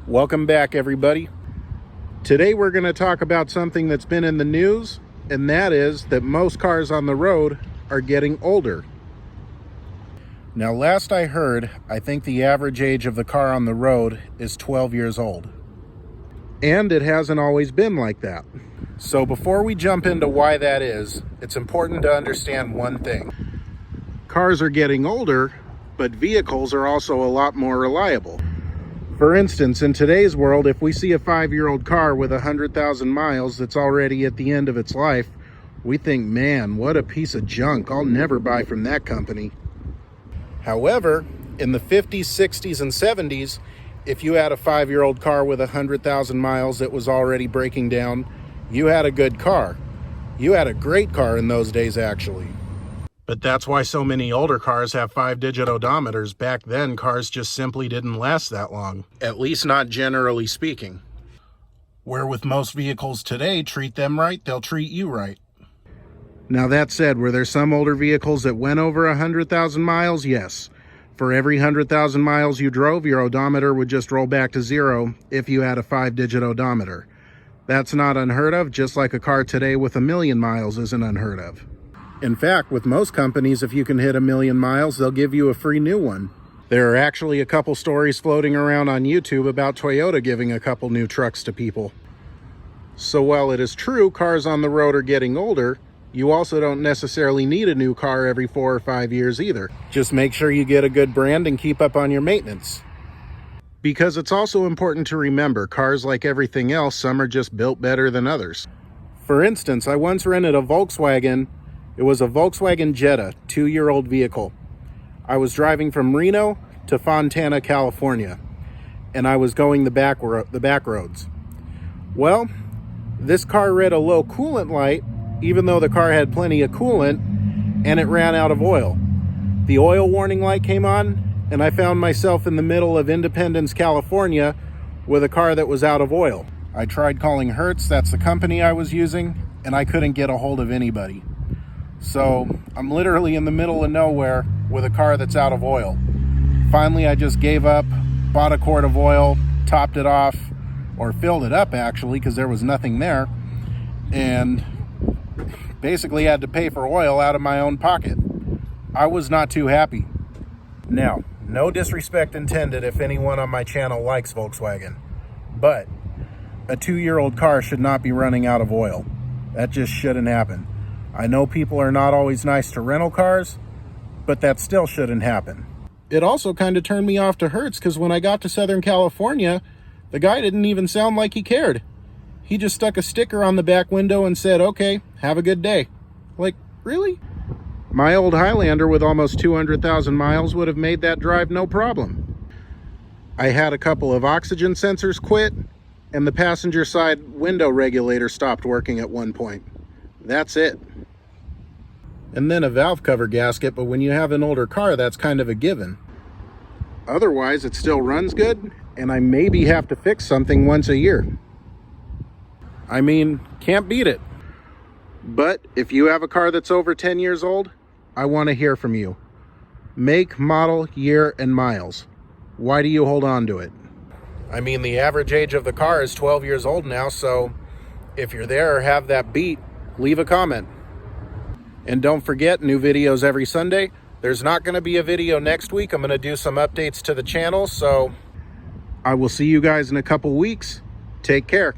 Welcome back, everybody. Today we're going to talk about something that's been in the news, and that is that most cars on the road are getting older. Now, last I heard, I think the average age of the car on the road is 12 years old. And it hasn't always been like that. So before we jump into why that is, it's important to understand one thing. Cars are getting older, but vehicles are also a lot more reliable. For instance, in today's world, if we see a 5-year-old car with 100,000 miles that's already at the end of its life, we think, man, what a piece of junk. I'll never buy from that company. However, in the 50s, 60s, and 70s, if you had a 5-year-old car with 100,000 miles that was already breaking down, you had a good car. You had a great car in those days, actually. But that's why so many older cars have 5-digit odometers. Back then, cars just simply didn't last that long. At least not generally speaking. Where with most vehicles today, treat them right, they'll treat you right. Now that said, were there some older vehicles that went over 100,000 miles? Yes. For every 100,000 miles you drove, your odometer would just roll back to zero if you had a 5-digit odometer. That's not unheard of, just like a car today with 1,000,000 miles isn't unheard of. In fact, with most companies, if you can hit 1,000,000 miles, they'll give you a free new one. There are actually a couple stories floating around on YouTube about Toyota giving a couple new trucks to people. So while it is true cars on the road are getting older, you also don't necessarily need a new car every 4 or 5 years either. Just make sure you get a good brand and keep up on your maintenance. Because it's also important to remember, cars like everything else, some are just built better than others. For instance, I once rented a Volkswagen. It was a Volkswagen Jetta, 2-year-old vehicle. I was driving from Reno to Fontana, California, and I was going the back roads. Well, this car read a low coolant light, even though the car had plenty of coolant, and it ran out of oil. The oil warning light came on, and I found myself in the middle of Independence, California, with a car that was out of oil. I tried calling Hertz, that's the company I was using, and I couldn't get a hold of anybody. So I'm literally in the middle of nowhere with a car that's out of oil. Finally, I just gave up, bought a quart of oil, topped it off, or filled it up actually, because there was nothing there, and basically had to pay for oil out of my own pocket. I was not too happy. Now, no disrespect intended if anyone on my channel likes Volkswagen, but a 2-year-old car should not be running out of oil. That just shouldn't happen. I know people are not always nice to rental cars, but that still shouldn't happen. It also kind of turned me off to Hertz, because when I got to Southern California, the guy didn't even sound like he cared. He just stuck a sticker on the back window and said, "Okay, have a good day." Like, really? My old Highlander with almost 200,000 miles would have made that drive no problem. I had a couple of oxygen sensors quit, and the passenger side window regulator stopped working at one point. That's it. And then a valve cover gasket, but when you have an older car, that's kind of a given. Otherwise, it still runs good, and I maybe have to fix something once a year. I mean, can't beat it. But if you have a car that's over 10 years old, I want to hear from you. Make, model, year, and miles. Why do you hold on to it? I mean, the average age of the car is 12 years old now, so if you're there or have that beat, leave a comment. And don't forget, new videos every Sunday. There's not going to be a video next week. I'm going to do some updates to the channel, so I will see you guys in a couple weeks. Take care.